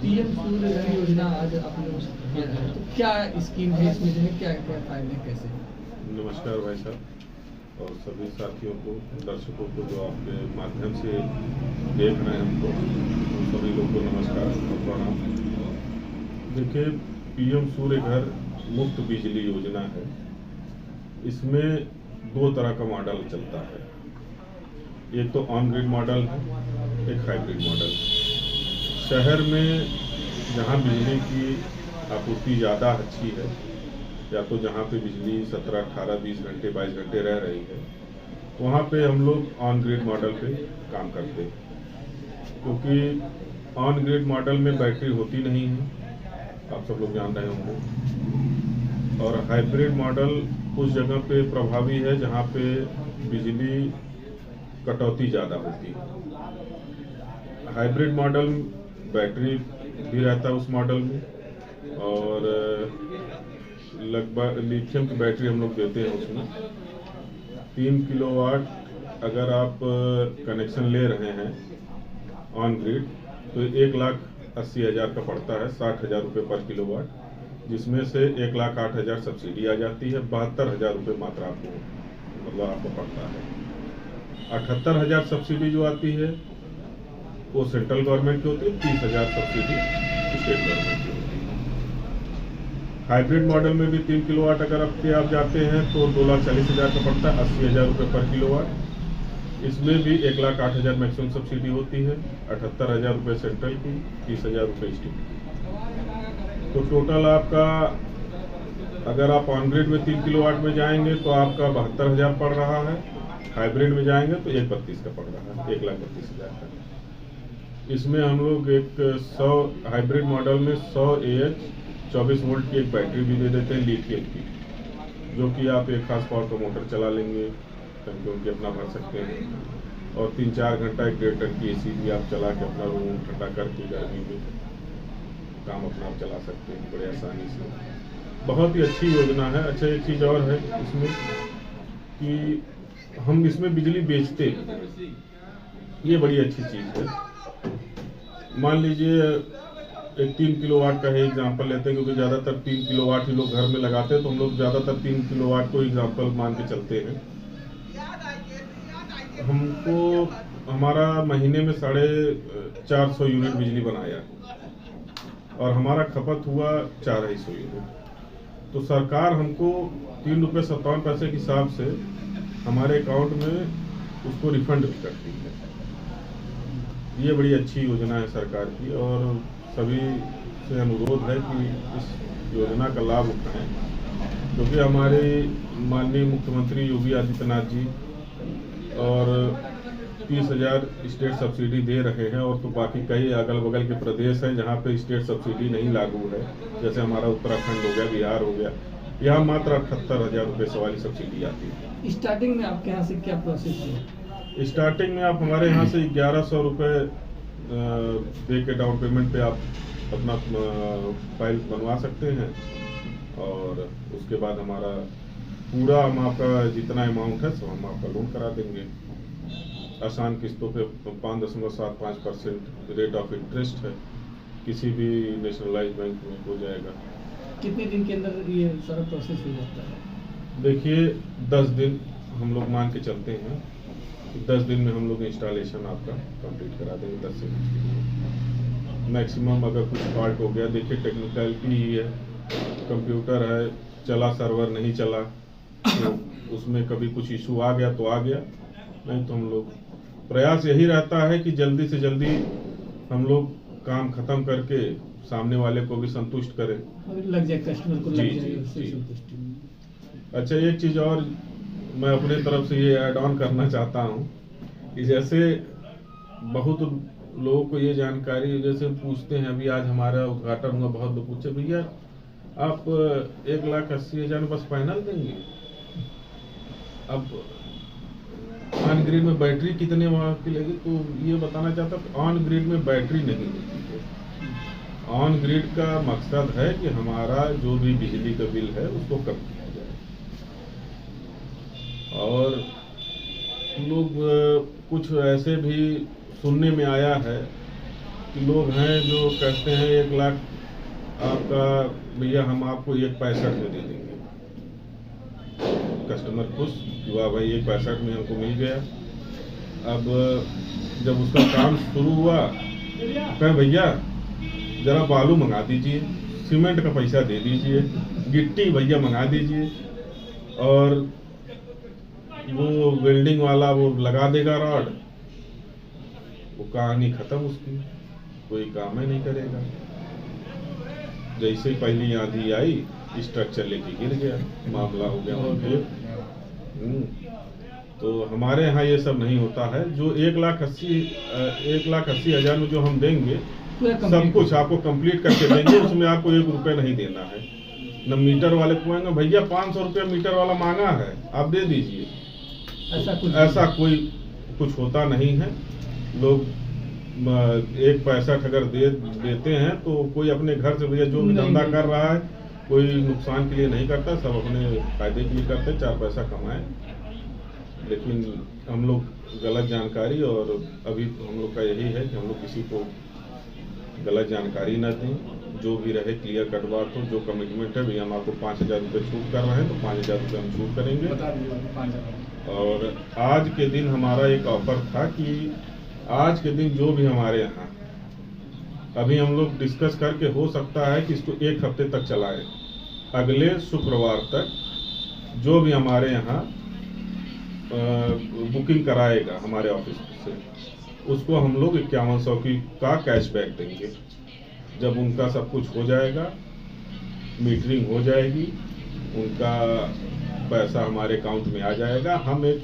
PM सूर्य घर योजना आज आपने किया है, तो क्या स्कीम है इसमें, जो है क्या क्या फायदे कैसे? नमस्कार भाई साहब और सभी साथियों को, दर्शकों को जो आपके माध्यम से देख रहे हैं हमको, तो सभी लोग को नमस्कार और प्रणाम। देखिए, पीएम सूर्य घर मुफ्त बिजली योजना है। इसमें दो तरह का मॉडल चलता है, एक तो ऑन ग्रिड मॉडल है, एक हाइब्रिड मॉडल। शहर में जहां बिजली की आपूर्ति ज़्यादा अच्छी है, या तो जहां पे बिजली 17, 18, 20 घंटे 22 घंटे रह रही है, वहां पे हम लोग ऑन ग्रिड मॉडल पे काम करते हैं। क्योंकि ऑन ग्रिड मॉडल में बैटरी होती नहीं है, आप सब लोग जान रहे होंगे। और हाइब्रिड मॉडल उस जगह पे प्रभावी है जहां पे बिजली कटौती ज़्यादा होती है। हाइब्रिड मॉडल बैटरी भी रहता है उस मॉडल में, और लगभग लिथियम की बैटरी हम लोग देते हैं उसमें। 3 किलोवाट अगर आप कनेक्शन ले रहे हैं ऑन ग्रिड, तो 1,80,000 का पड़ता है, 60,000 रुपये पर किलोवाट, जिसमें से 1,08,000 सब्सिडी आ जाती है। 72,000 रुपये मात्र आपको पड़ता है। 78,000 सब्सिडी जो आती है वो सेंट्रल गवर्नमेंट की होती है, 30,000 सब्सिडी स्टेट गवर्नमेंट की होती है। हाइब्रिड मॉडल में भी 3 किलोवाट अगर आप जाते हैं तो 2,40,000 का पड़ता है, 80,000 रुपये पर किलोवाट। इसमें भी 1,08,000 मैक्सिमम सब्सिडी होती है, 78,000 रुपये सेंट्रल की, 30,000 रुपये स्टेट की। तो टोटल आपका, अगर आप ऑन ग्रिड में 3 किलोवाट में जाएंगे तो आपका 72,000 पड़ रहा है, हाइब्रिड में जाएंगे तो 1,32,000 का पड़ रहा है, 1,32,000 का। इसमें हम लोग एक 100 हाइब्रिड मॉडल में 100 AH 24 वोल्ट की एक बैटरी भी दे देते हैं लिथियम की, जो कि आप एक खास पावर का मोटर चला लेंगे, टंकी की अपना भर सकते हैं, और 3-4 घंटा एक 1.5 टन की AC भी आप चला के अपना रूम ठंडा करके गर्मी में काम अपना आप चला सकते हैं बड़े आसानी से। बहुत ही अच्छी योजना है। अच्छा, एक चीज़ और है इसमें कि हम इसमें बिजली बेचते हैं, ये बड़ी अच्छी चीज़ है। मान लीजिए एक 3 किलोवाट का है एग्जाम्पल लेते हैं, क्योंकि ज़्यादातर 3 किलोवाट ही लोग घर में लगाते हैं, तो हम लोग ज़्यादातर 3 किलोवाट को एग्जाम्पल मान के चलते हैं। हमको हमारा महीने में 450 यूनिट बिजली बनाया और हमारा खपत हुआ 450 यूनिट। तो सरकार हमको 3 रुपये 57 पैसे के हिसाब से हमारे अकाउंट में उसको रिफंड भी करती है। ये बड़ी अच्छी योजना है सरकार की, और सभी से अनुरोध है कि इस योजना का लाभ उठाएं, क्योंकि हमारे माननीय मुख्यमंत्री योगी आदित्यनाथ जी और 30,000 स्टेट सब्सिडी दे रहे हैं, और तो बाकी कई अगल बगल के प्रदेश हैं जहाँ पे स्टेट सब्सिडी नहीं लागू है, जैसे हमारा उत्तराखंड हो गया, बिहार हो गया, यहाँ मात्र 78,000 रुपये से वाली सब्सिडी आती है। स्टार्टिंग में आपके यहाँ से क्या प्रोसेस है? स्टार्टिंग में आप हमारे यहाँ से 1,100 रुपये दे के डाउन पेमेंट पे आप अपना फाइल बनवा सकते हैं, और उसके बाद हमारा पूरा हम आपका जितना अमाउंट है सब हम आपका लोन करा देंगे। आसान किस्तों पे 5.75% रेट ऑफ इंटरेस्ट है, किसी भी नेशनलाइज बैंक में हो जाएगा। कितने दिन के अंदर ये सारा प्रोसेस हो जाता है? देखिए, 10 दिन हम लोग मान के चलते हैं, 10 दिन में हम लोग इंस्टॉलेशन आपका कंप्लीट करा देंगे। 10 से 20 दिन मैक्सिमम। अगर कुछ फॉल्ट हो गया, देखिए टेक्निकलिटी ही है, कंप्यूटर है, चला सर्वर नहीं चला, तो उसमें कभी कुछ इशू आ गया तो आ गया, नहीं तो हम लोग प्रयास यही रहता है कि जल्दी से जल्दी हम लोग काम खत्म करके सामने वाले को भी संतुष्ट करें, लग जाए कस्टमर को, लग जाए उससे संतुष्टि। अच्छा, एक चीज़ और मैं अपने तरफ से ये ऐड ऑन करना चाहता हूँ कि जैसे बहुत लोगों को ये जानकारी जैसे पूछते हैं, अभी आज हमारा उद्घाटन हुआ, बहुत लोग पूछे भैया आप 1,80,000 में बस पैनल देंगे, अब ऑन ग्रिड में बैटरी कितने वहाँ की लगी? तो ये बताना चाहता हूँ, ऑन ग्रिड में बैटरी नहीं होती है। ऑन ग्रिड का मकसद है कि हमारा जो भी बिजली का बिल है उसको कम किया जाए, और लोग कुछ ऐसे भी सुनने में आया है लोग हैं जो कहते हैं 1 लाख आपका भैया हम आपको 1.65 में दे देंगे। कस्टमर खुश कि वाह भाई 1.65 में हमको मिल गया। अब जब उसका काम शुरू हुआ कहें भैया जरा बालू मंगा दीजिए, सीमेंट का पैसा दे दीजिए, गिट्टी भैया मंगा दीजिए, और वो वेल्डिंग वाला वो लगा देगा रॉड। वो कहानी खत्म उसकी, कोई काम ही नहीं करेगा। जैसे पहली आंधी आई स्ट्रक्चर लेके गिर गया, मामला हो गया वहीं। तो हमारे यहाँ ये सब नहीं होता है। जो 1,80,000 में जो हम देंगे सब कुछ आपको कंप्लीट करके देंगे, उसमें आपको 1 रुपये नहीं देना है। न मीटर वाले को कहेंगे भैया 500 रुपये मीटर वाला मांगा है आप दे दीजिए, ऐसा कोई कुछ होता नहीं है। लोग 1.65 अगर देते हैं तो कोई अपने घर से भैया जो भी धंधा कर रहा है कोई नुकसान के लिए नहीं करता, सब अपने फायदे के लिए करते, 4 पैसा कमाए। लेकिन हम लोग गलत जानकारी, और अभी हम लोग का यही है कि हम लोग किसी को गलत जानकारी न दें, जो भी रहे क्लियर कट बात हो। जो कमिटमेंट है भैया हम आपको 5,000 रुपये छूट कर रहे हैं तो 5,000 रुपये हम छूट करेंगे। और आज के दिन हमारा एक ऑफर था कि आज के दिन जो भी हमारे यहाँ, अभी हम लोग डिस्कस करके हो सकता है कि इसको 1 हफ्ते तक चलाएं। अगले शुक्रवार तक जो भी हमारे यहाँ बुकिंग कराएगा हमारे ऑफिस से, उसको हम लोग 5100 का कैशबैक देंगे। जब उनका सब कुछ हो जाएगा, मीटरिंग हो जाएगी, उनका पैसा हमारे अकाउंट में आ जाएगा। हम एक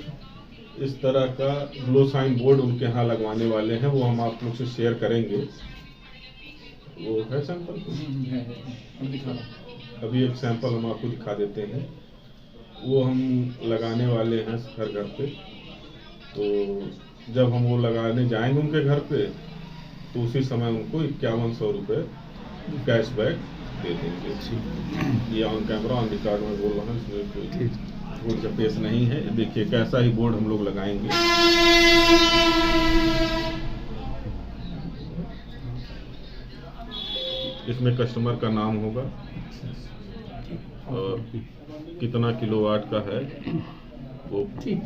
इस तरह का ग्लो साइन बोर्ड उनके यहाँ लगवाने वाले हैं, वो हम आप लोग से शेयर करेंगे। वो है सैंपल, अभी एक सैंपल हम आपको दिखा देते हैं। वो हम लगाने वाले हैं हर घर पे। तो जब हम वो लगाने जाएंगे उनके घर पे तो उसी समय उनको 5100 रुपये कैशबैक दे देंगे। ये ऑन कैमरा ऑन रिकॉर्ड में बोल रहा हूँ, इसमें कोई बोर्ड का पेश नहीं है। देखिए कैसा ही बोर्ड हम लोग लगाएंगे। इसमें कस्टमर का नाम होगा और कितना किलोवाट का है वो। ठीक।